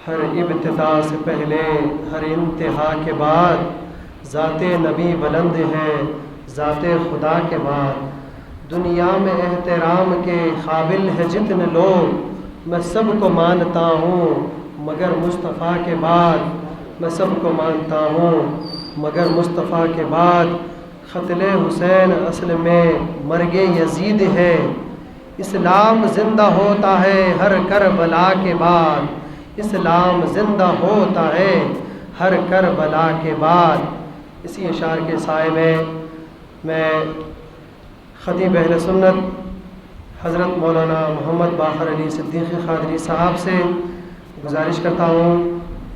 ہر ابتدا سے پہلے ہر انتہا کے بعد ذات نبی بلند ہے ذات خدا کے بعد۔ دنیا میں احترام کے قابل ہے جتنے لوگ، میں سب کو مانتا ہوں مگر مصطفیٰ کے بعد، میں سب کو مانتا ہوں مگر مصطفیٰ کے بعد۔ قتل حسین اصل میں مرگ یزید ہے، اسلام زندہ ہوتا ہے ہر کربلا کے بعد، اسلام زندہ ہوتا ہے ہر کربلا کے بعد۔ اسی اشعار کے سائے میں خطیب اہل سنت حضرت مولانا محمد باقر علی صدیقی قادری صاحب سے گزارش کرتا ہوں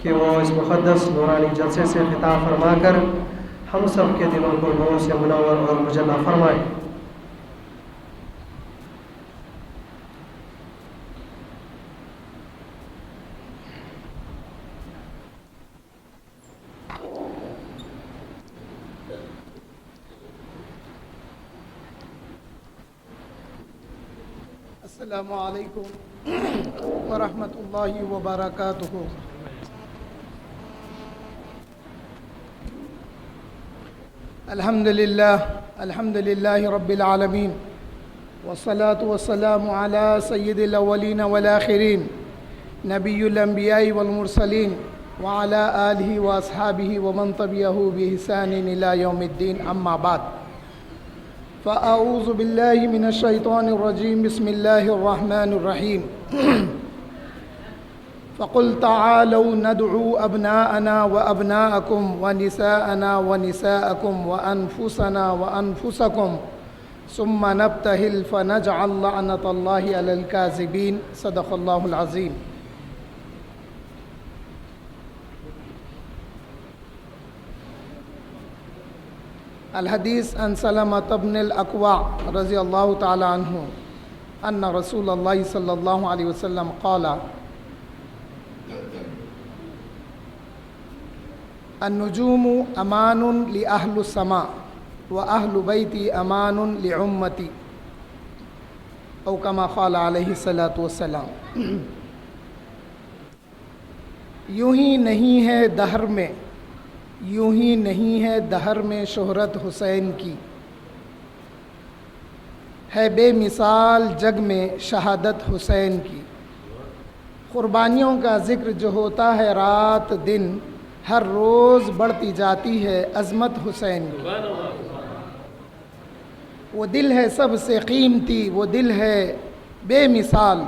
کہ وہ اس مقدس نورانی جلسے سے خطاب فرما کر ہم سب کے دلوں کو نور سے منور اور مجلہ فرمائے۔ السلام علیکم ورحمۃ اللہ وبرکاتہ۔ الحمد للہ رب العالمین، والصلاة والسلام علی سید الاولین والآخرین، نبی الانبیاء والمرسلین، وعلی آلہ واصحابہ ومن تبعہ بإحسان الی یوم الدین، اما بعد۔ فأعوذ باللہ من الشیطان الرجیم، بسم اللہ الرحمن الرحیم۔ فقل تعالوا ندعو أبناءنا وأبناءكم ونساءنا ونساءكم وأنفسنا وأنفسكم ثم نبتهل فنجعل لعنة الله على الكاذبين، صدق الله العظيم۔ الحدیث عن سلمة بن الأكوع رضی اللہ تعالی عنہ ان رسول اللہ صلی اللہ علیہ وسلم قال: النجوم امان لأہل السماء وأہل بیتی امان لأمتی، او کما قال علیہ الصلاۃ والسلام۔ یوں ہی نہیں ہے دہر میں، یوں ہی نہیں ہے دہر میں شہرت حسین کی، ہے بے مثال جگ میں شہادت حسین کی۔ قربانیوں کا ذکر جو ہوتا ہے رات دن، ہر روز بڑھتی جاتی ہے عظمت حسین کی۔ وہ دل ہے سب سے قیمتی، وہ دل ہے بے مثال،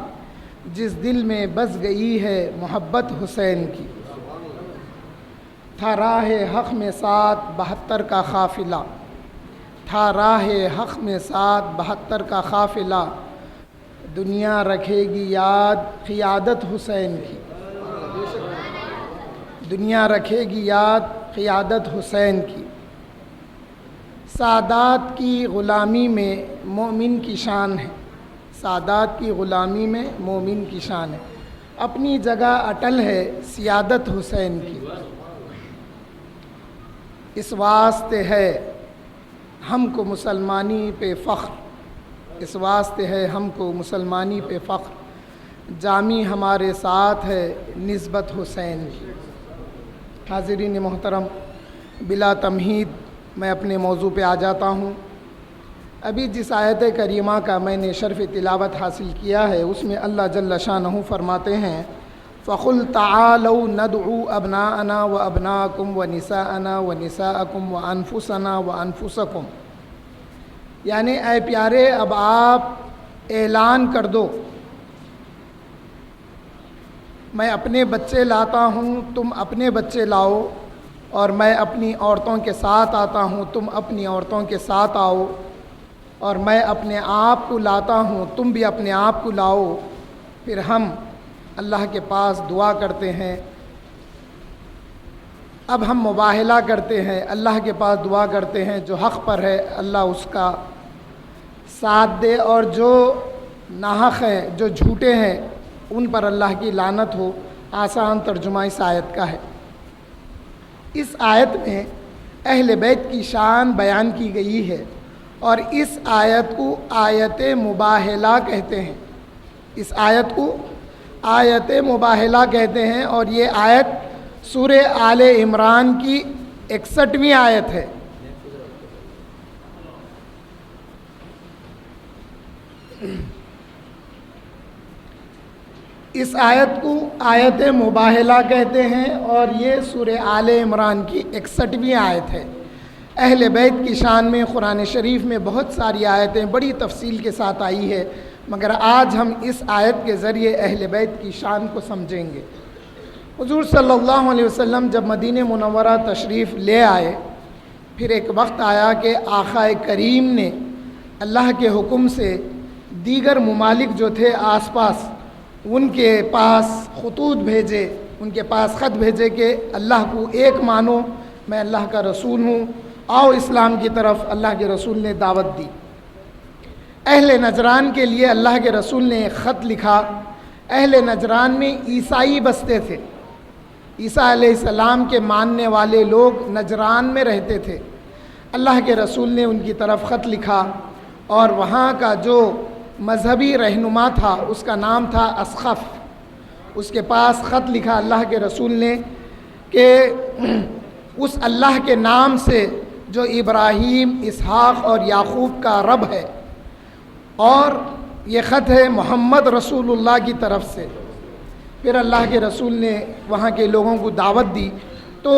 جس دل میں بس گئی ہے محبت حسین کی۔ تھا راہ حق میں 772 کا قافلہ، تھا راہ حق میں 772 کا قافلہ، دنیا رکھے گی یاد قیادت حسین کی، دنیا رکھے گی یاد قیادت حسین کی۔ سادات کی غلامی میں مومن کی شان ہے، سادات کی غلامی میں مومن کی شان ہے، اپنی جگہ اٹل ہے سیادت حسین کی۔ اس واسطے ہے ہم کو مسلمانی پہ فخر، اس واسطے ہے ہم کو مسلمانی پہ فخر، جامی ہمارے ساتھ ہے نسبت حسین کی۔ حاضرین محترم، بلا تمہید میں اپنے موضوع پہ آ جاتا ہوں۔ ابھی جس آیت کریمہ کا میں نے شرف تلاوت حاصل کیا ہے، اس میں اللہ جل شانہ فرماتے ہیں: فَقُلْ تَعَالَوْا نَدْعُو أَبْنَاءَنَا وَأَبْنَاءَكُمْ وَنِسَاءَنَا وَنِسَاءَكُمْ وَأَنفُسَنَا وَأَنفُسَكُمْ، یعنی اے پیارے اب آپ اعلان کر دو، میں اپنے بچے لاتا ہوں تم اپنے بچے لاؤ، اور میں اپنی عورتوں کے ساتھ آتا ہوں تم اپنی عورتوں کے ساتھ آؤ، اور میں اپنے آپ کو لاتا ہوں تم بھی اپنے آپ کو لاؤ۔ پھر ہم اللہ کے پاس دعا کرتے ہیں، اب ہم مباہلہ کرتے ہیں، اللہ کے پاس دعا کرتے ہیں، جو حق پر ہے اللہ اس کا ساتھ دے، اور جو ناحق ہیں، جو جھوٹے ہیں، ان پر اللہ کی لعنت ہو۔ آسان ترجمہ اس آیت کا ہے۔ اس آیت میں اہل بیت کی شان بیان کی گئی ہے، اور اس آیت کو آیت مباہلہ کہتے ہیں۔ اس آیت کو آیت مباہلہ کہتے ہیں، اور یہ آیت سورہ آل عمران کی 61ویں آیت ہے۔ اس آیت کو آیت مباہلہ کہتے ہیں، اور یہ سورہ آل عمران کی 61ویں آیت ہے۔ اہل بیت کی شان میں قرآن شریف میں بہت ساری آیتیں بڑی تفصیل کے ساتھ آئی ہے، مگر آج ہم اس آیت کے ذریعے اہل بیت کی شان کو سمجھیں گے۔ حضور صلی اللہ علیہ وسلم جب مدینہ منورہ تشریف لے آئے، پھر ایک وقت آیا کہ آقا کریم نے اللہ کے حکم سے دیگر ممالک جو تھے آس پاس، ان کے پاس خطوط بھیجے، ان کے پاس خط بھیجے کہ اللہ کو ایک مانو، میں اللہ کا رسول ہوں، آؤ اسلام کی طرف۔ اللہ کے رسول نے دعوت دی۔ اہل نجران کے لیے اللہ کے رسول نے ایک خط لکھا۔ اہل نجران میں عیسائی بستے تھے، عیسیٰ علیہ السلام کے ماننے والے لوگ نجران میں رہتے تھے۔ اللہ کے رسول نے ان کی طرف خط لکھا، اور وہاں کا جو مذہبی رہنما تھا اس کا نام تھا اسخف۔ اس کے پاس خط لکھا اللہ کے رسول نے کہ اس اللہ کے نام سے جو ابراہیم، اسحاق اور یعقوب کا رب ہے، اور یہ خط ہے محمد رسول اللہ کی طرف سے۔ پھر اللہ کے رسول نے وہاں کے لوگوں کو دعوت دی۔ تو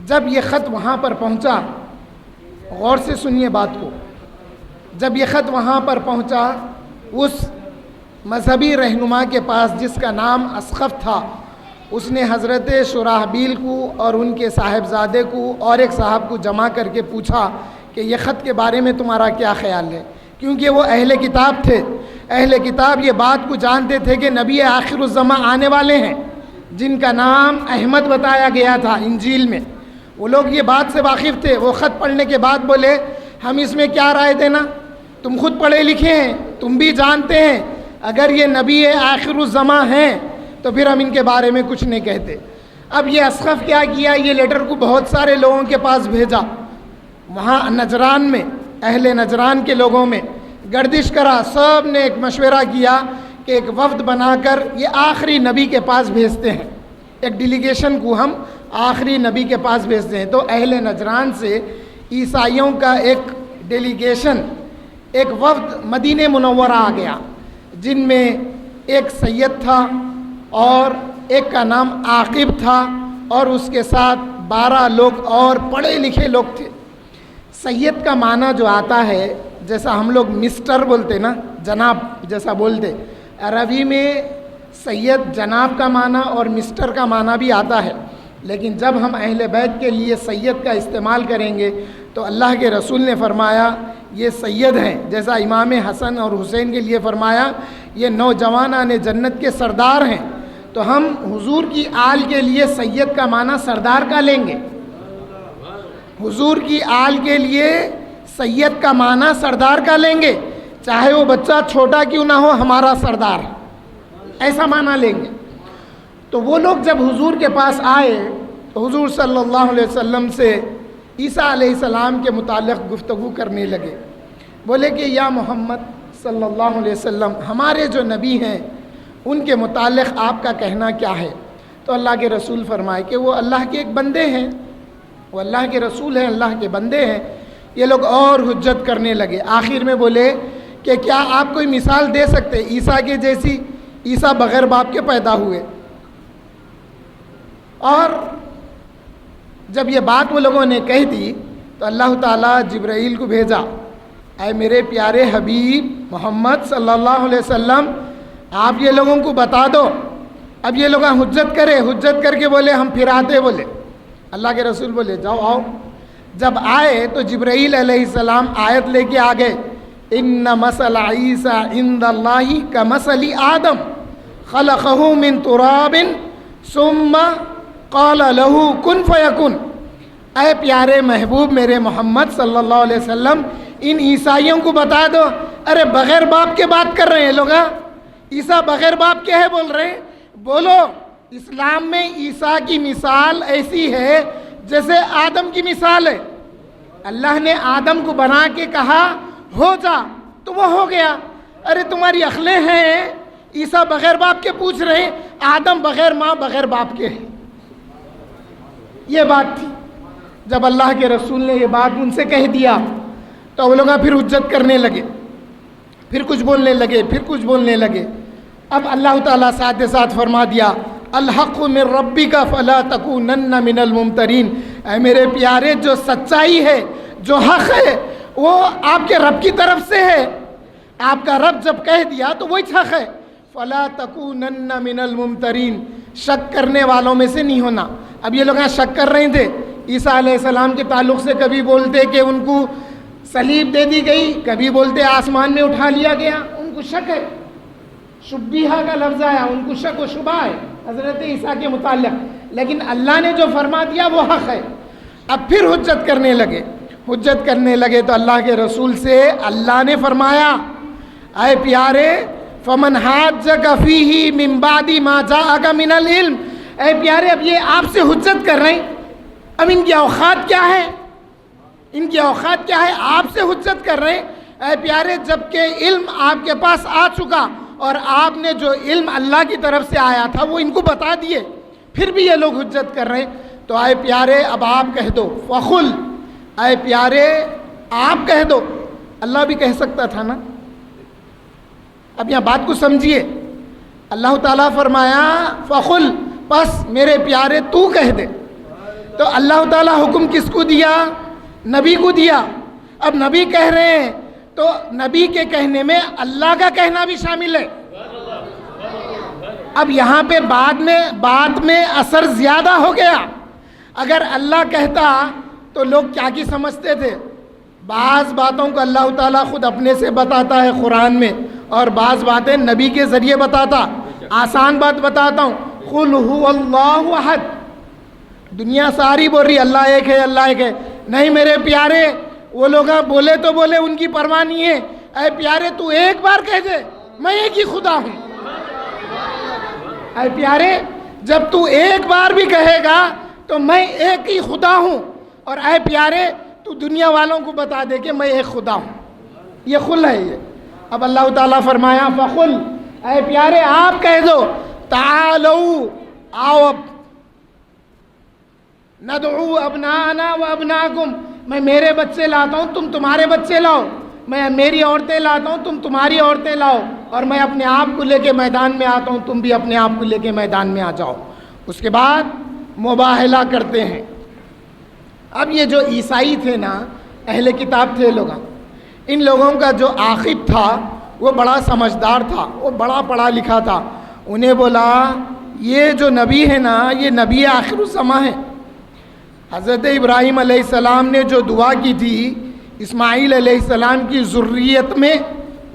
جب یہ خط وہاں پر پہنچا، غور سے سنیے بات کو، جب یہ خط وہاں پر پہنچا، اس مذہبی رہنما کے پاس جس کا نام اسخف تھا، اس نے حضرت شراحبیل کو اور ان کے صاحبزادے کو اور ایک صاحب کو جمع کر کے پوچھا کہ یہ خط کے بارے میں تمہارا کیا خیال ہے؟ کیونکہ وہ اہل کتاب تھے۔ اہل کتاب یہ بات کو جانتے تھے کہ نبی آخر الزماں آنے والے ہیں، جن کا نام احمد بتایا گیا تھا انجیل میں۔ وہ لوگ یہ بات سے واقف تھے۔ وہ خط پڑھنے کے بعد بولے ہم اس میں کیا رائے دینا، تم خود پڑھے لکھے ہیں، تم بھی جانتے ہیں اگر یہ نبی آخر الزماں ہیں تو پھر ہم ان کے بارے میں کچھ نہیں کہتے۔ اب یہ اسخف کیا کیا، یہ لیٹر کو بہت سارے لوگوں کے پاس بھیجا، وہاں نجران میں، اہل نجران کے لوگوں میں گردش کرا۔ سب نے ایک مشورہ کیا کہ ایک وفد بنا کر یہ آخری نبی کے پاس بھیجتے ہیں، ایک ڈیلیگیشن کو ہم آخری نبی کے پاس بھیجتے ہیں۔ تو اہل نجران سے عیسائیوں کا ایک ڈیلیگیشن، ایک وفد مدینہ منورہ آ گیا، جن میں ایک سید تھا اور ایک کا نام عاقب تھا، اور اس کے ساتھ 12 لوگ اور پڑھے لکھے لوگ تھے۔ سید کا معنی جو آتا ہے، جیسا ہم لوگ مسٹر بولتے نا، جناب جیسا بولتے، عربی میں سید جناب کا معنی اور مسٹر کا معنی بھی آتا ہے، لیکن جب ہم اہل بیت کے لیے سید کا استعمال کریں گے تو اللہ کے رسول نے فرمایا یہ سید ہیں، جیسا امام حسن اور حسین کے لیے فرمایا یہ نوجوانان جنت کے سردار ہیں، تو ہم حضور کی آل کے لیے سید کا معنی سردار کا لیں گے۔ حضور کی آل کے لیے سید کا معنی سردار کا لیں گے، چاہے وہ بچہ چھوٹا کیوں نہ ہو، ہمارا سردار، ایسا معنی لیں گے۔ تو وہ لوگ جب حضور کے پاس آئے تو حضور صلی اللہ علیہ وسلم سے عیسیٰ علیہ السلام کے متعلق گفتگو کرنے لگے۔ بولے کہ یا محمد صلی اللہ علیہ وسلم، ہمارے جو نبی ہیں ان کے متعلق آپ کا کہنا کیا ہے؟ تو اللہ کے رسول فرمائے کہ وہ اللہ کے ایک بندے ہیں، وہ اللہ کے رسول ہیں، اللہ کے بندے ہیں۔ یہ لوگ اور حجت کرنے لگے۔ آخر میں بولے کہ کیا آپ کوئی مثال دے سکتے عیسیٰ کے جیسی؟ عیسیٰ بغیر باپ کے پیدا ہوئے۔ اور جب یہ بات وہ لوگوں نے کہہ دی تو اللہ تعالیٰ جبرائیل کو بھیجا، اے میرے پیارے حبیب محمد صلی اللہ علیہ وسلم، آپ یہ لوگوں کو بتا دو۔ اب یہ لوگ حجت کر کے بولے ہم پھر آتے، بولے اللہ کے رسول بولے جاؤ آؤ۔ جب آئے تو جبرائیل علیہ السلام آیت لے کے آ گئے، ان مثل عیسیٰ عند اللہ کمثل آدم خلقہ من تراب ثم قال له کن فیکن۔ اے پیارے محبوب میرے محمد صلی اللہ علیہ وسلم، ان عیسائیوں کو بتا دو، ارے بغیر باپ کے بات کر رہے ہیں لوگ، عیسیٰ بغیر باپ کے ہے بول رہے ہیں، بولو اسلام میں عیسیٰ کی مثال ایسی ہے جیسے آدم کی مثال ہے۔ اللہ نے آدم کو بنا کے کہا ہو جا تو وہ ہو گیا۔ ارے تمہاری عقلیں ہیں عیسیٰ بغیر باپ کے پوچھ رہے ہیں، آدم بغیر ماں بغیر باپ کے ہیں۔ یہ بات تھی۔ جب اللہ کے رسول نے یہ بات ان سے کہہ دیا تو وہ لوگ پھر حجت کرنے لگے، پھر کچھ بولنے لگے، پھر کچھ بولنے لگے۔ اب اللہ تعالیٰ ساتھ ساتھ فرما دیا، الحق من ربک فلا تکونن من الممترین، اے میرے پیارے جو سچائی ہے، جو حق ہے، وہ آپ کے رب کی طرف سے ہے۔ آپ کا رب جب کہہ دیا تو وہی حق ہے۔ فلا تکونن من الممترین، شک کرنے والوں میں سے نہیں ہونا۔ اب یہ لوگ یہاں شک کر رہے تھے عیسیٰ علیہ السلام کے تعلق سے، کبھی بولتے کہ ان کو صلیب دے دی گئی، کبھی بولتے آسمان میں اٹھا لیا گیا، ان کو شک ہے۔ شبیہہ کا لفظ آیا، ان کو شک و شبہ ہے حضرت عیسیٰ کے متعلق، لیکن اللہ نے جو فرما دیا وہ حق ہے۔ اب پھر حجت کرنے لگے تو اللہ کے رسول سے اللہ نے فرمایا، اے پیارے، فمن حاجک فیہ من بعد ما جاءک من العلم، اے پیارے اب یہ آپ سے حجت کر رہے ہیں، اب ان کی اوقات کیا ہے؟ آپ سے حجت کر رہے ہیں۔ اے پیارے جب کہ علم آپ کے پاس آ چکا اور آپ نے جو علم اللہ کی طرف سے آیا تھا وہ ان کو بتا دیے، پھر بھی یہ لوگ حجت کر رہے ہیں، تو اے پیارے اب آپ کہہ دو، فخل، اے پیارے آپ کہہ دو۔ اللہ بھی کہہ سکتا تھا نا۔ اب یہاں بات کو سمجھیے، اللہ تعالیٰ فرمایا فخل، پس میرے پیارے تو کہہ دے۔ تو اللہ تعالیٰ حکم کس کو دیا؟ نبی کو دیا۔ اب نبی کہہ رہے ہیں تو نبی کے کہنے میں اللہ کا کہنا بھی شامل ہے۔ اب یہاں پہ بعد میں اثر زیادہ ہو گیا۔ اگر اللہ کہتا تو لوگ کیا کی سمجھتے تھے؟ بعض باتوں کو اللہ تعالیٰ خود اپنے سے بتاتا ہے قرآن میں، اور بعض باتیں نبی کے ذریعے بتاتا۔ آسان بات بتاتا ہوں، قل هو اللہ احد، دنیا ساری بول رہی اللہ ایک ہے، اللہ ایک ہے، نہیں میرے پیارے، وہ لوگ بولے تو بولے، ان کی پرواہ نہیں ہے۔ اے پیارے تو ایک بار کہہ دے میں ایک ہی خدا ہوں۔ اے پیارے جب تو ایک بار بھی کہے گا تو میں ایک ہی خدا ہوں، اور اے پیارے تو دنیا والوں کو بتا دے کہ میں ایک خدا ہوں۔ یہ خل ہے یہ۔ اب اللہ تعالیٰ فرمایا فخل، اے پیارے آپ کہہ دو، تعالو، آؤ اب، ندعو ابناءنا و ابناکم، میں میرے بچے لاتا ہوں تم تمہارے بچے لاؤ، میں میری عورتیں لاتا ہوں تم تمہاری عورتیں لاؤ، اور میں اپنے آپ کو لے کے میدان میں آتا ہوں تم بھی اپنے آپ کو لے کے میدان میں آ جاؤ۔ اس کے بعد مباہلہ کرتے ہیں۔ اب یہ جو عیسائی تھے نا، اہل کتاب تھے لوگ، ان لوگوں کا جو عاقب تھا وہ بڑا سمجھدار تھا، وہ بڑا پڑھا لکھا تھا۔ انہیں بولا یہ جو نبی ہے نا، یہ نبی آخر الزماں ہے۔ حضرت ابراہیم علیہ السلام نے جو دعا کی تھی اسماعیل علیہ السلام کی ذریت میں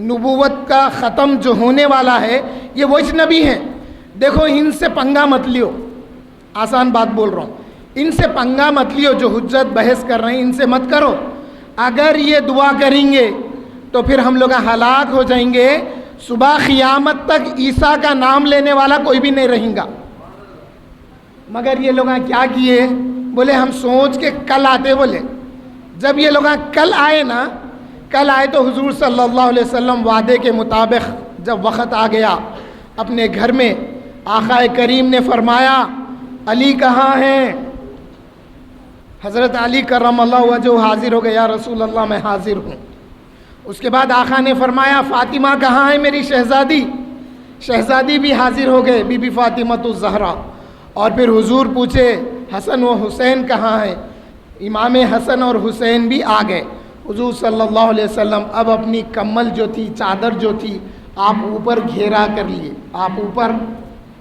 نبوت کا ختم جو ہونے والا ہے، یہ وہی نبی ہیں۔ دیکھو ان سے پنگا مت لیو، آسان بات بول رہا ہوں، ان سے پنگا مت لیو، جو حجت بحث کر رہے ہیں ان سے مت کرو۔ اگر یہ دعا کریں گے تو پھر ہم لوگ ہلاک ہو جائیں گے، صبح قیامت تک عیسیٰ کا نام لینے والا کوئی بھی نہیں رہیں گا۔ مگر یہ لوگ کیا کیے؟ بولے ہم سوچ کے کل آتے، بولے جب یہ لوگ کل آئے نا، کل آئے تو حضور صلی اللہ علیہ وسلم وعدے کے مطابق جب وقت آ گیا اپنے گھر میں، آقا کریم نے فرمایا علی کہاں ہیں؟ حضرت علی کرم اللہ وجہ حاضر ہو گئے، یا رسول اللہ میں حاضر ہوں۔ اس کے بعد آقا نے فرمایا فاطمہ کہاں ہے میری شہزادی؟ شہزادی بھی حاضر ہو گئے، بی بی فاطمۃ الزہرا۔ اور پھر حضور پوچھے حسن و حسین کہاں ہیں؟ امام حسن اور حسین بھی آ گئے۔ حضور صلی اللہ علیہ وسلم اب اپنی کمل جو تھی، چادر جو تھی، آپ اوپر گھیرا کر لیے، آپ اوپر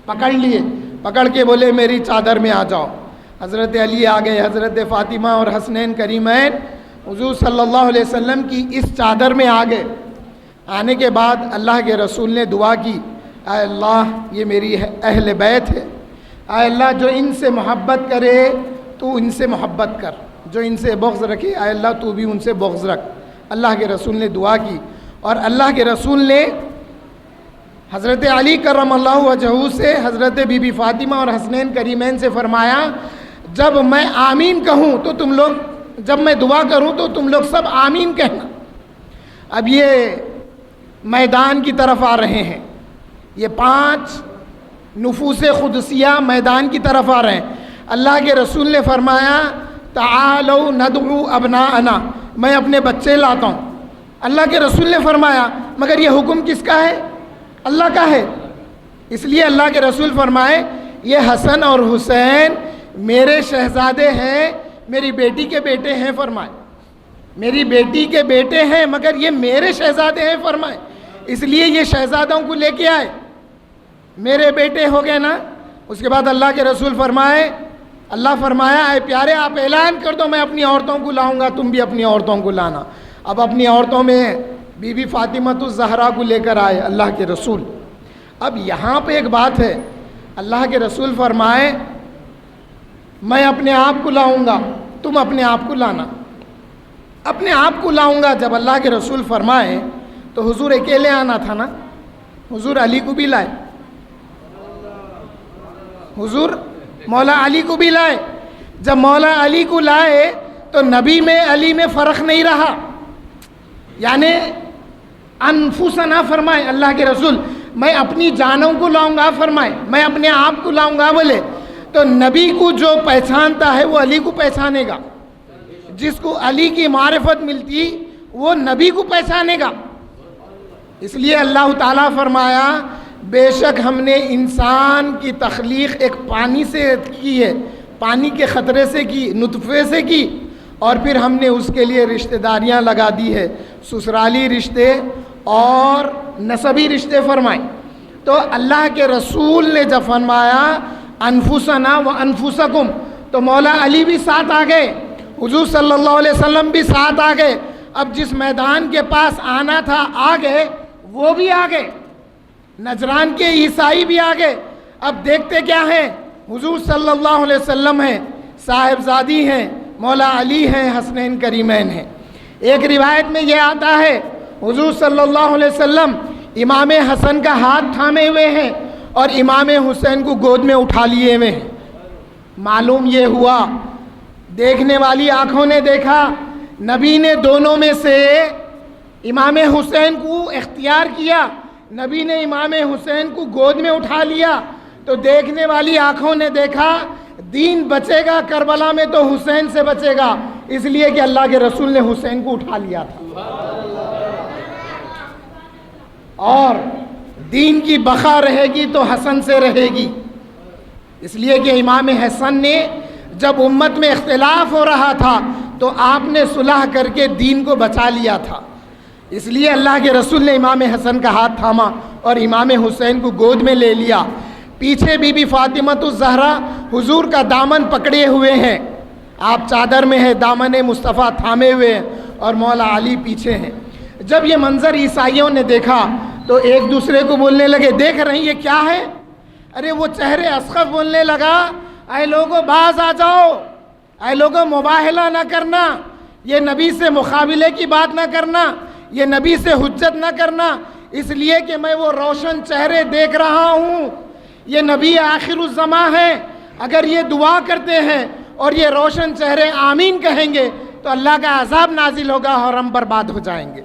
پکڑ لیے، پکڑ کے بولے میری چادر میں آ جاؤ۔ حضرت علی آ گئے، حضرت فاطمہ اور حسنین کریمین حضور صلی اللہ علیہ وسلم کی اس چادر میں آ گئے۔ آنے کے بعد اللہ کے رسول نے دعا کی، اے اللہ یہ میری اہل بیت ہے، اے اللہ جو ان سے محبت کرے تو ان سے محبت کر، جو ان سے بغض رکھے اے اللہ تو بھی ان سے بغض رکھ۔ اللہ کے رسول نے دعا کی، اور اللہ کے رسول نے حضرت علی کرم اللہ وجہہ سے حضرت بی بی فاطمہ اور حسنین کریمین سے فرمایا جب میں آمین کہوں تو تم لوگ، جب میں دعا کروں تو تم لوگ سب آمین کہنا۔ اب یہ میدان کی طرف آ رہے ہیں، یہ 5 نفوس قدسیہ میدان کی طرف آ رہے ہیں. اللہ کے رسول نے فرمایا تعالوا ندعو ابناءنا، میں اپنے بچے لاتا ہوں. اللہ کے رسول نے فرمایا مگر یہ حکم کس کا ہے؟ اللہ کا ہے. اس لیے اللہ کے رسول فرمائے یہ حسن اور حسین میرے شہزادے ہیں، میری بیٹی کے بیٹے ہیں. فرمائے میری بیٹی کے بیٹے ہیں مگر یہ میرے شہزادے ہیں. فرمائے اس لیے یہ شہزادوں کو لے کے آئے، میرے بیٹے ہو گئے نا. اس کے بعد اللہ کے رسول فرمائے، اللہ فرمایا اے پیارے آپ اعلان کر دو میں اپنی عورتوں کو لاؤں گا، تم بھی اپنی عورتوں کو لانا. اب اپنی عورتوں میں بی بی فاطمۃ الزہرا کو لے کر آئے اللہ کے رسول. اب یہاں پہ ایک بات ہے، اللہ کے رسول فرمائے میں اپنے آپ کو لاؤں گا، تم اپنے آپ کو لانا. اپنے آپ کو لاؤں گا جب اللہ کے رسول فرمائے تو حضور اکیلے آنا تھا نا، حضور علی کو بھی لائے، حضور مولا علی کو بھی لائے. جب مولا علی کو لائے تو نبی میں علی میں فرق نہیں رہا، یعنی انفسنا فرمائے اللہ کے رسول میں اپنی جانوں کو لاؤں گا. فرمائے میں اپنے آپ کو لاؤں گا بولے تو نبی کو جو پہچانتا ہے وہ علی کو پہچانے گا، جس کو علی کی معرفت ملتی وہ نبی کو پہچانے گا. اس لیے اللہ تعالیٰ فرمایا بے شک ہم نے انسان کی تخلیق ایک پانی سے کی ہے، پانی کے خطرے سے کی، نطفے سے کی، اور پھر ہم نے اس کے لیے رشتہ داریاں لگا دی ہے، سسرالی رشتے اور نسبی رشتے. فرمائے تو اللہ کے رسول نے جب فرمایا انفسنا و انفسکم تو مولا علی بھی ساتھ آ گئے، حضور صلی اللہ علیہ وسلم بھی ساتھ آ گئے. اب جس میدان کے پاس آنا تھا آ گئے، وہ بھی آ گئے، نجران کے عیسائی بھی آ گئے. اب دیکھتے کیا ہیں، حضور صلی اللہ علیہ وسلم ہیں، صاحبزادی ہیں، مولا علی ہیں، حسنین کریمین ہیں. ایک روایت میں یہ آتا ہے حضور صلی اللہ علیہ وسلم امام حسن کا ہاتھ تھامے ہوئے ہیں اور امام حسین کو گود میں اٹھا لیے ہوئے ہیں. معلوم یہ ہوا، دیکھنے والی آنکھوں نے دیکھا نبی نے دونوں میں سے امام حسین کو اختیار کیا، نبی نے امام حسین کو گود میں اٹھا لیا. تو دیکھنے والی آنکھوں نے دیکھا دین بچے گا کربلا میں تو حسین سے بچے گا، اس لیے کہ اللہ کے رسول نے حسین کو اٹھا لیا تھا. اور دین کی بقا رہے گی تو حسن سے رہے گی، اس لیے کہ امام حسن نے جب امت میں اختلاف ہو رہا تھا تو آپ نے صلح کر کے دین کو بچا لیا تھا. اس لیے اللہ کے رسول نے امام حسن کا ہاتھ تھاما اور امام حسین کو گود میں لے لیا. پیچھے بی بی فاطمۃ الزہرا حضور کا دامن پکڑے ہوئے ہیں، آپ چادر میں ہیں، دامن مصطفیٰ تھامے ہوئے ہیں اور مولا علی پیچھے ہیں. جب یہ منظر عیسائیوں نے دیکھا تو ایک دوسرے کو بولنے لگے دیکھ رہے ہیں یہ کیا ہے؟ ارے وہ چہرے اسخف بولنے لگا اے لوگوں باز آ جاؤ، اے لوگوں مباہلہ نہ کرنا، یہ نبی سے مقابلے کی بات نہ کرنا، یہ نبی سے حجت نہ کرنا، اس لیے کہ میں وہ روشن چہرے دیکھ رہا ہوں، یہ نبی آخر الزماں ہیں. اگر یہ دعا کرتے ہیں اور یہ روشن چہرے آمین کہیں گے تو اللہ کا عذاب نازل ہوگا اور ہم برباد ہو جائیں گے.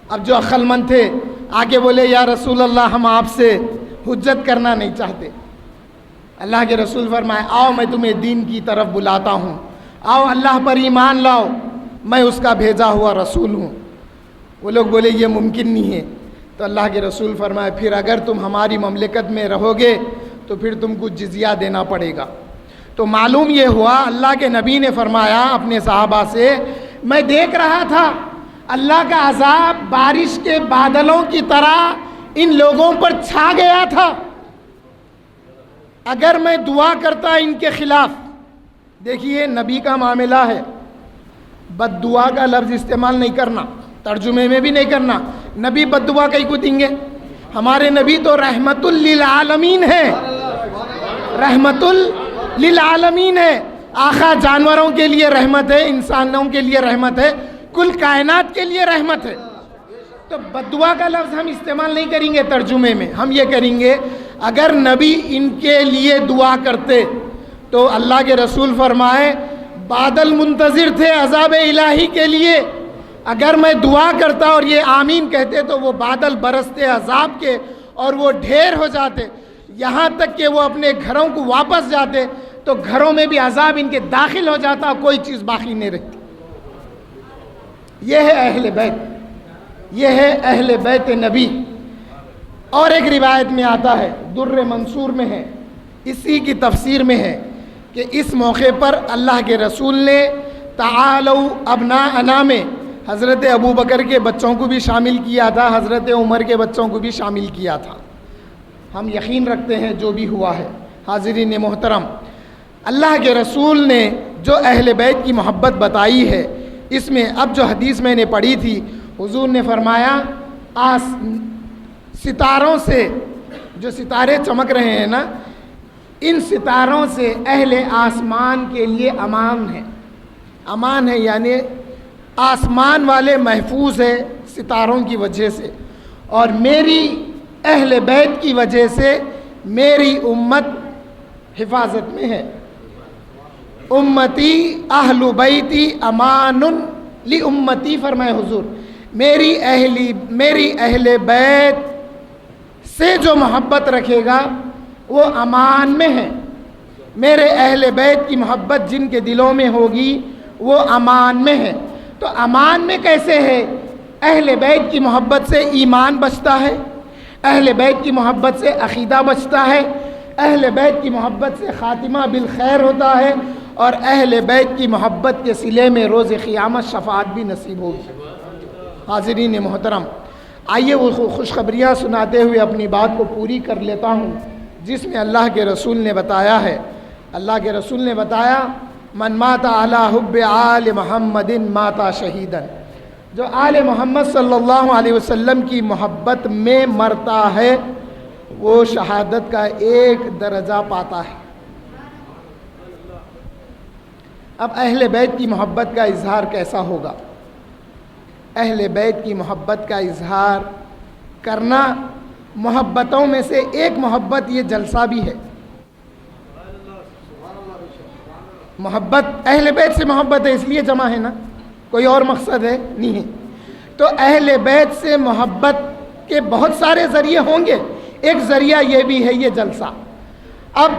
اب جو عقل مند تھے آگے بولے یا رسول اللہ ہم آپ سے حجت کرنا نہیں چاہتے. اللہ کے رسول فرمائے آؤ میں تمہیں دین کی طرف بلاتا ہوں، آؤ اللہ پر ایمان لاؤ، میں اس کا بھیجا ہوا رسول ہوں. وہ لوگ بولے یہ ممکن نہیں ہے. تو اللہ کے رسول فرمائے پھر اگر تم ہماری مملکت میں رہو گے تو پھر تم کو جزیہ دینا پڑے گا. تو معلوم یہ ہوا اللہ کے نبی نے فرمایا اپنے صحابہ سے میں دیکھ رہا تھا اللہ کا عذاب بارش کے بادلوں کی طرح ان لوگوں پر چھا گیا تھا. اگر میں دعا کرتا ان کے خلاف، دیکھیے نبی کا معاملہ ہے، بد دعا کا لفظ استعمال نہیں کرنا، ترجمے میں بھی نہیں کرنا. نبی بد دعا کہیں کو دیں گے؟ ہمارے نبی تو رحمت للعالمین ہے، رحمت للعالمین ہے. آقا جانوروں کے لیے رحمت ہے، انسانوں کے لیے رحمت ہے، کل کائنات کے لیے رحمت ہے. تو بد دعا کا لفظ ہم استعمال نہیں کریں گے ترجمے میں، ہم یہ کریں گے اگر نبی ان کے لیے دعا کرتے تو اللہ کے رسول فرمائے بادل منتظر تھے عذاب الہی کے لیے، اگر میں دعا کرتا اور یہ آمین کہتے تو وہ بادل برستے عذاب کے اور وہ ڈھیر ہو جاتے، یہاں تک کہ وہ اپنے گھروں کو واپس جاتے تو گھروں میں بھی عذاب ان کے داخل ہو جاتا، کوئی چیز باقی نہیں رہتی۔ یہ ہے اہل بیت، یہ ہے اہل بیت نبی۔ اور ایک روایت میں آتا ہے، در منصور میں ہے، اسی کی تفسیر میں ہے کہ اس موقع پر اللہ کے رسول نے تعالوا ابناءنا میں حضرت ابوبکر کے بچوں کو بھی شامل کیا تھا، حضرت عمر کے بچوں کو بھی شامل کیا تھا۔ ہم یقین رکھتے ہیں جو بھی ہوا ہے۔ حاضرین محترم، اللہ کے رسول نے جو اہل بیت کی محبت بتائی ہے، اس میں اب جو حدیث میں نے پڑھی تھی، حضور نے فرمایا ستاروں سے، جو ستارے چمک رہے ہیں نا، ان ستاروں سے اہل آسمان کے لیے امان ہے۔ امان ہے یعنی آسمان والے محفوظ ہے ستاروں کی وجہ سے، اور میری اہل بیت کی وجہ سے میری امت حفاظت میں ہے۔ امتی اہل بیتی امان لی امتی، فرمائے حضور، میری اہل بیت سے جو محبت رکھے گا وہ امان میں ہے۔ میرے اہل بیت کی محبت جن کے دلوں میں ہوگی وہ امان میں ہے۔ تو امان میں کیسے ہے؟ اہل بیت کی محبت سے ایمان بچتا ہے، اہل بیت کی محبت سے عقیدہ بچتا ہے، اہل بیت کی محبت سے خاتمہ بالخیر ہوتا ہے، اور اہل بیت کی محبت کے صلے میں روز قیامت شفاعت بھی نصیب ہوگی۔ حاضرین محترم، آئیے وہ خوشخبریاں سناتے ہوئے اپنی بات کو پوری کر لیتا ہوں، جس میں اللہ کے رسول نے بتایا ہے، اللہ کے رسول نے بتایا من مات علی حب آل محمد مات شہیدا، جو آل محمد صلی اللہ علیہ وسلم کی محبت میں مرتا ہے وہ شہادت کا ایک درجہ پاتا ہے۔ اب اہل بیت کی محبت کا اظہار کیسا ہوگا؟ اہل بیت کی محبت کا اظہار کرنا، محبتوں میں سے ایک محبت یہ جلسہ بھی ہے۔ محبت اہل بیت سے محبت ہے، اس لیے جمع ہے نا، کوئی اور مقصد ہے نہیں ہے۔ تو اہل بیت سے محبت کے بہت سارے ذریعے ہوں گے، ایک ذریعہ یہ بھی ہے یہ جلسہ۔ اب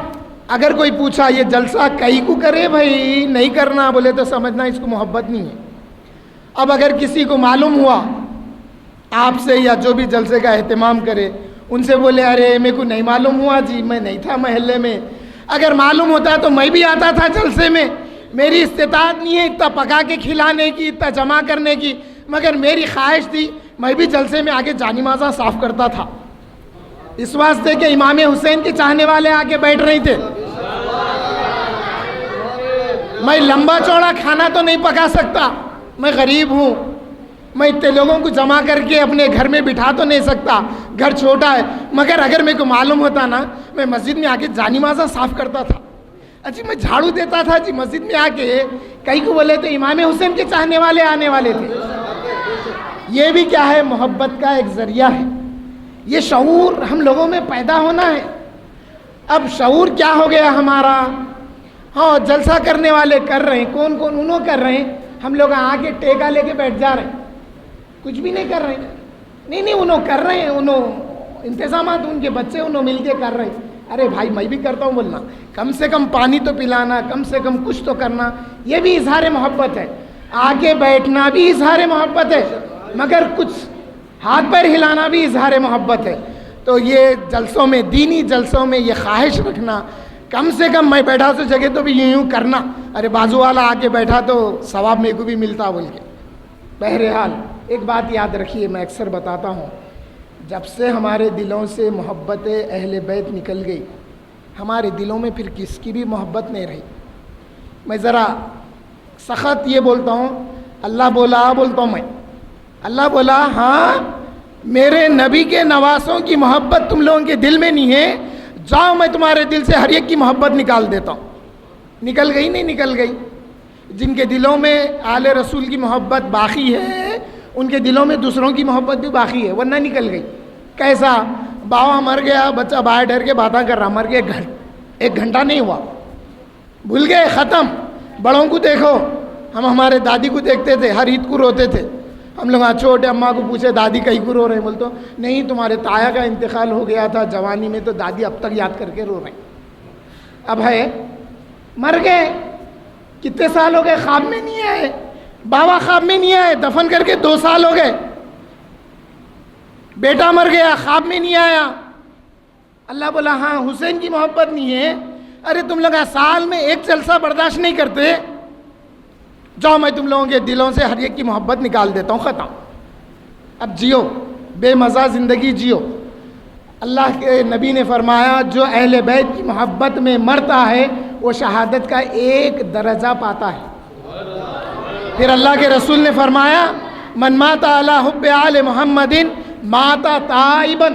اگر کوئی پوچھا یہ جلسہ کئی کو کرے بھائی، نہیں کرنا بولے تو سمجھنا اس کو محبت نہیں ہے۔ اب اگر کسی کو معلوم ہوا آپ سے یا جو بھی جلسے کا اہتمام کرے ان سے بولے ارے میرے کو نہیں معلوم ہوا جی، میں نہیں تھا محلے میں، اگر معلوم ہوتا تو میں بھی آتا تھا جلسے میں، میری استطاعت نہیں ہے اتنا پکا کے کھلانے کی، اتنا جمع کرنے کی، مگر میری خواہش تھی میں بھی جلسے میں آگے جانمازاں صاف کرتا تھا، اس واسطے کہ امام حسین کے چاہنے والے آگے بیٹھ رہے تھے۔ میں لمبا چوڑا کھانا تو نہیں پکا سکتا، میں غریب ہوں، میں اتنے لوگوں کو جمع کر کے اپنے گھر میں بٹھا تو نہیں سکتا، گھر چھوٹا ہے، مگر اگر میرے کو معلوم ہوتا نا میں مسجد میں آگے جانمازاں صاف کرتا تھا، اجی میں جھاڑو دیتا تھا جی مسجد میں آ کے، کئی کو بولے تو امام حسین کے چاہنے والے آنے والے تھے۔ یہ بھی کیا ہے؟ محبت کا ایک ذریعہ ہے۔ یہ شعور ہم لوگوں میں پیدا ہونا ہے۔ اب شعور کیا ہو گیا ہمارا؟ ہاں جلسہ کرنے والے کر رہے ہیں، کون کون؟ انہوں کر رہے ہیں، ہم لوگ آ کے ٹیکا لے کے بیٹھ جا رہے ہیں، کچھ بھی نہیں کر رہے ہیں۔ نہیں انہوں کر رہے ہیں، انہوں انتظامات ان کے بچے انہوں مل کے کر رہے ہیں۔ ارے بھائی میں بھی کرتا ہوں بولنا، کم سے کم پانی تو پلانا، کم سے کم کچھ تو کرنا، یہ بھی اظہار محبت ہے۔ آگے بیٹھنا بھی اظہار محبت ہے، مگر کچھ ہاتھ پیر ہلانا بھی اظہار محبت ہے۔ تو یہ جلسوں میں، دینی جلسوں میں یہ خواہش رکھنا، کم سے کم میں بیٹھا تو جگہ تو بھی یوں کرنا، ارے بازو والا آ کے بیٹھا تو ثواب میرے کو بھی ملتا بول کے۔ بہرحال ایک بات یاد رکھیے، میں اکثر بتاتا ہوں، جب سے ہمارے دلوں سے محبت اہل بیت نکل گئی، ہمارے دلوں میں پھر کس کی بھی محبت نہیں رہی۔ میں ذرا سخت یہ بولتا ہوں، اللہ بولا بولتا ہوں میں، اللہ بولا ہاں میرے نبی کے نواسوں کی محبت تم لوگوں کے دل میں نہیں ہے، جاؤ میں تمہارے دل سے ہر ایک کی محبت نکال دیتا ہوں۔ نکل گئی نہیں نکل گئی؟ جن کے دلوں میں آل رسول کی محبت باقی ہے ان کے دلوں میں دوسروں کی محبت بھی باقی ہے، ورنہ نکل گئی۔ کیسا؟ باوا مر گیا، بچہ باہر ڈر کے باتاں کر رہا، مر گیا، ایک گھنٹہ نہیں ہوا، بھول گئے، ختم۔ بڑوں کو دیکھو، ہم ہمارے دادی کو دیکھتے تھے، ہر عید کو روتے تھے، ہم لوگ چھوٹے اماں کو پوچھے دادی کہیں کو رو رہے ہیں، بول تو نہیں تمہارے تایا کا انتقال ہو گیا تھا جوانی میں تو دادی اب تک یاد کر کے رو رہے ہیں۔ اب ہے مر گئے، کتنے سال ہو گئے خواب میں نہیں آئے، بابا خواب میں نہیں آئے، دفن کر کے 2 سال ہو گئے، بیٹا مر گیا خواب میں نہیں آیا۔ اللہ بولا ہاں حسین کی محبت نہیں ہے، ارے تم لوگ سال میں 1 جلسہ برداشت نہیں کرتے، جاؤ میں تم لوگوں کے دلوں سے ہر ایک کی محبت نکال دیتا ہوں، ختم، اب جیو، بے مزہ زندگی جیو۔ اللہ کے نبی نے فرمایا جو اہل بیت کی محبت میں مرتا ہے وہ شہادت کا 1 درجہ پاتا ہے۔ پھر اللہ کے رسول نے فرمایا من مات علی حب آل محمد مات تائبا،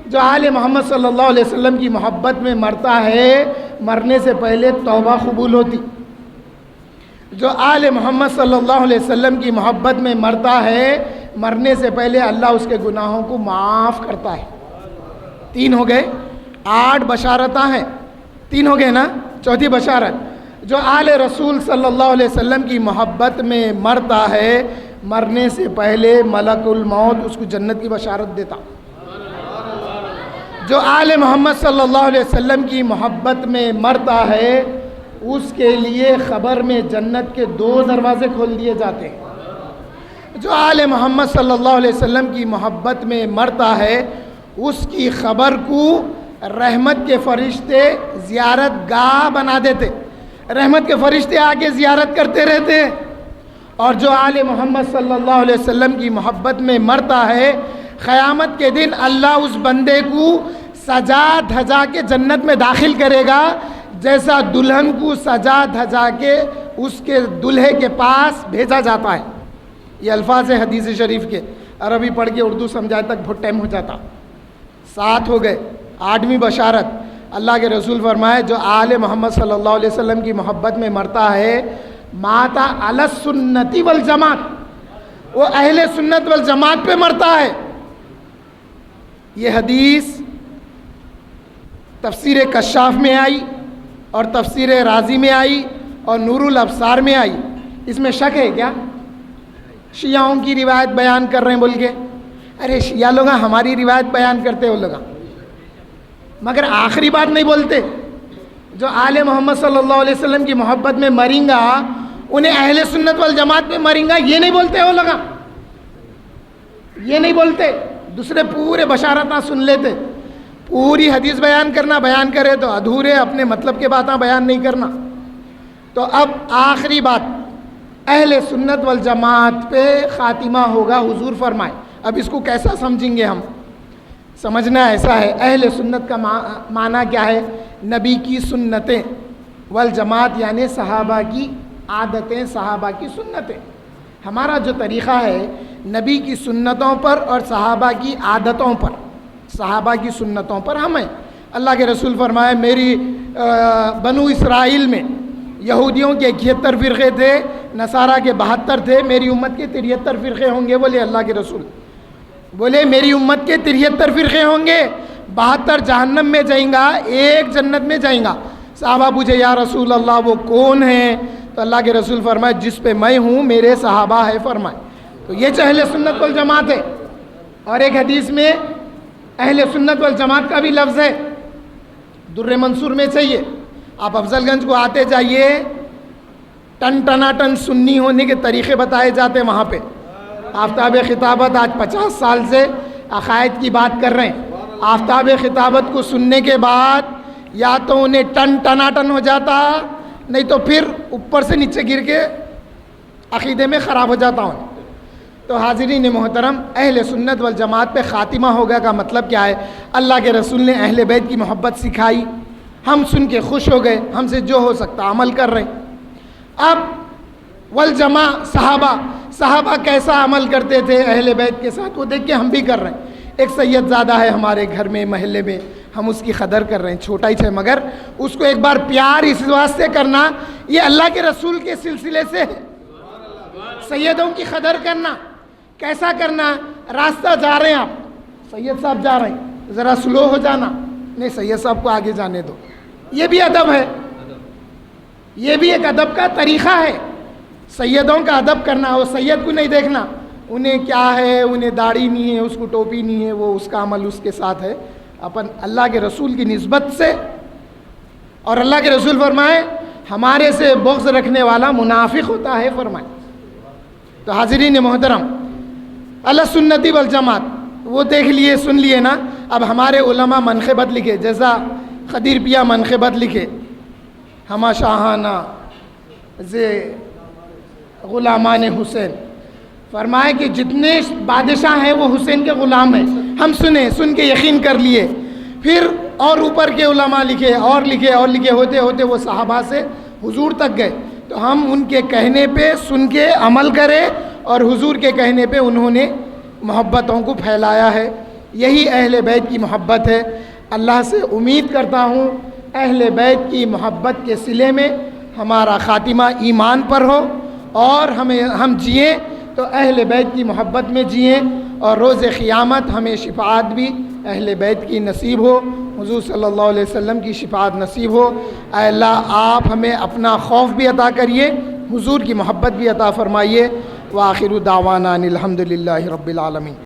جو آل محمد صلی اللہ علیہ وسلم کی محبت میں مرتا ہے مرنے سے پہلے توبہ قبول ہوتی، جو آل محمد صلی اللہ علیہ وسلم کی محبت میں مرتا ہے مرنے سے پہلے اللہ اس کے گناہوں کو معاف کرتا ہے۔ 3 ہو گئے، 8 بشارتاں ہیں، 3 ہو گئے نا، چوتھی بشارت جو آل رسول صلی اللہ علیہ وسلم کی محبت میں مرتا ہے مرنے سے پہلے ملک الموت اس کو جنت کی بشارت دیتا۔ جو آل محمد صلی اللہ علیہ وسلم کی محبت میں مرتا ہے اس کے لیے خبر میں جنت کے 2 دروازے کھول دیے جاتے ہیں۔ جو آل محمد صلی اللہ علیہ وسلم کی محبت میں مرتا ہے اس کی خبر کو رحمت کے فرشتے زیارت گاہ بنا دیتے، رحمت کے فرشتے آگے زیارت کرتے رہتے ہیں۔ اور جو آل محمد صلی اللہ علیہ وسلم کی محبت میں مرتا ہے قیامت کے دن اللہ اس بندے کو سجا دھجا کے جنت میں داخل کرے گا جیسا دلہن کو سجا دھجا کے اس کے دلہے کے پاس بھیجا جاتا ہے۔ یہ الفاظ ہے حدیث شریف کے، عربی پڑھ کے اردو سمجھائے تک بہت ٹائم ہو جاتا۔ 7 ہو گئے، 8ویں بشارت اللہ کے رسول فرمائے جو آل محمد صلی اللہ علیہ وسلم کی محبت میں مرتا ہے ماتا علی السنتی والجماعت، وہ اہل سنت والجماعت پہ مرتا ہے۔ یہ حدیث تفسیر کشاف میں آئی اور تفسیر رازی میں آئی اور نور الابصار میں آئی۔ اس میں شک ہے کیا؟ شیعوں کی روایت بیان کر رہے ہیں بول کے، ارے شیعہ لوگ ہماری روایت بیان کرتے وہ لوگ، مگر آخری بات نہیں بولتے۔ جو آل محمد صلی اللہ علیہ وسلم کی محبت میں مریں گا انہیں اہل سنت والجماعت میں مریں گا یہ نہیں بولتے وہ لوگ، یہ نہیں بولتے۔ دوسرے پورے بشارتاں سن لیتے، پوری حدیث بیان کرے تو ادھورے اپنے مطلب کے باتاں بیان نہیں کرنا۔ تو اب آخری بات اہل سنت والجماعت پہ خاتمہ ہوگا حضور فرمائے۔ اب اس کو کیسا سمجھیں گے ہم؟ سمجھنا ایسا ہے، اہل سنت کا معنی کیا ہے؟ نبی کی سنتیں، والجماعت یعنی صحابہ کی عادتیں، صحابہ کی سنتیں۔ ہمارا جو طریقہ ہے نبی کی سنتوں پر اور صحابہ کی عادتوں پر، صحابہ کی سنتوں پر ہم ہیں۔ اللہ کے رسول فرمائے میری بنو اسرائیل میں یہودیوں کے 71 فرقے تھے، نصارہ کے 72 تھے، میری امت کے 73 فرقے ہوں گے۔ بولے اللہ کے رسول، بولے میری امت کے 73 فرقے ہوں گے، 72 جہنم میں جائیں گا، 1 جنت میں جائیں گا۔ صحابہ پوچھے یا رسول اللہ وہ کون ہیں؟ تو اللہ کے رسول فرمائے جس پہ میں ہوں میرے صحابہ ہے فرمائے۔ تو یہ جو اہل سنت والجماعت ہے۔ اور ایک حدیث میں اہل سنت والجماعت کا بھی لفظ ہے، در منصور میں چاہیے، آپ افضل گنج کو آتے جائیے، ٹن ٹناٹن سنی ہونے کے طریقے بتائے جاتے وہاں پہ۔ آفتاب خطابت آج 50 سال سے عقائد کی بات کر رہے ہیں، آفتاب خطابت کو سننے کے بعد یا تو انہیں ٹن ٹناٹن ہو جاتا نہیں تو پھر اوپر سے نیچے گر کے عقیدے میں خراب ہو جاتا ہوں۔ تو حاضرین محترم، اہل سنت والجماعت پہ خاتمہ ہوگا کا مطلب کیا ہے؟ اللہ کے رسول نے اہل بیت کی محبت سکھائی، ہم سن کے خوش ہو گئے، ہم سے جو ہو سکتا عمل کر رہے ہیں۔ اب والجماع صحابہ کیسا عمل کرتے تھے اہل بیت کے ساتھ وہ دیکھ کے ہم بھی کر رہے ہیں۔ ایک سید زادہ ہے ہمارے گھر میں محلے میں، ہم اس کی قدر کر رہے ہیں، چھوٹا ہی ہے مگر اس کو ایک بار پیار اس واسطے کرنا، یہ اللہ کے رسول کے سلسلے سے ہے۔ سیدوں کی قدر کرنا کیسا کرنا؟ راستہ جا رہے ہیں آپ، سید صاحب جا رہے ہیں، ذرا سلو ہو جانا، نہیں سید صاحب کو آگے جانے دو، یہ بھی ادب ہے، یہ بھی ایک ادب کا طریقہ ہے۔ سیدوں کا ادب کرنا، وہ سید کو نہیں دیکھنا، انہیں کیا ہے، انہیں داڑھی نہیں ہے، اس کو ٹوپی نہیں ہے، وہ اس کا عمل اس کے ساتھ ہے، اپن اللہ کے رسول کی نسبت سے. اور اللہ کے رسول فرمائے ہمارے سے بغض رکھنے والا منافق ہوتا ہے فرمائے. تو حاضرین محترم، اللہ سنتی والجماعت وہ دیکھ لیے، سن لیے نا. اب ہمارے علماء منقبت لکھے، جزا خدیر پیا منقبت لکھے، ہما شاہانہ زے غلامان حسین، فرمائے کہ جتنے بادشاہ ہیں وہ حسین کے غلام ہیں. ہم سن کے یقین کر لیے. پھر اور اوپر کے علماء لکھے اور لکھے اور لکھے، ہوتے ہوتے وہ صحابہ سے حضور تک گئے. تو ہم ان کے کہنے پہ سن کے عمل کرے، اور حضور کے کہنے پہ انہوں نے محبتوں کو پھیلایا ہے. یہی اہل بیت کی محبت ہے. اللہ سے امید کرتا ہوں اہل بیت کی محبت کے صلے میں ہمارا خاتمہ ایمان پر ہو، اور ہم جئیں تو اہل بیت کی محبت میں جئیں، اور روز قیامت ہمیں شفاعت بھی اہل بیت کی نصیب ہو، حضور صلی اللہ علیہ وسلم کی شفاعت نصیب ہو. اے اللہ آپ ہمیں اپنا خوف بھی عطا کریے، حضور کی محبت بھی عطا فرمائیے. وآخر دعوانا ان الحمد للہ رب العالمین.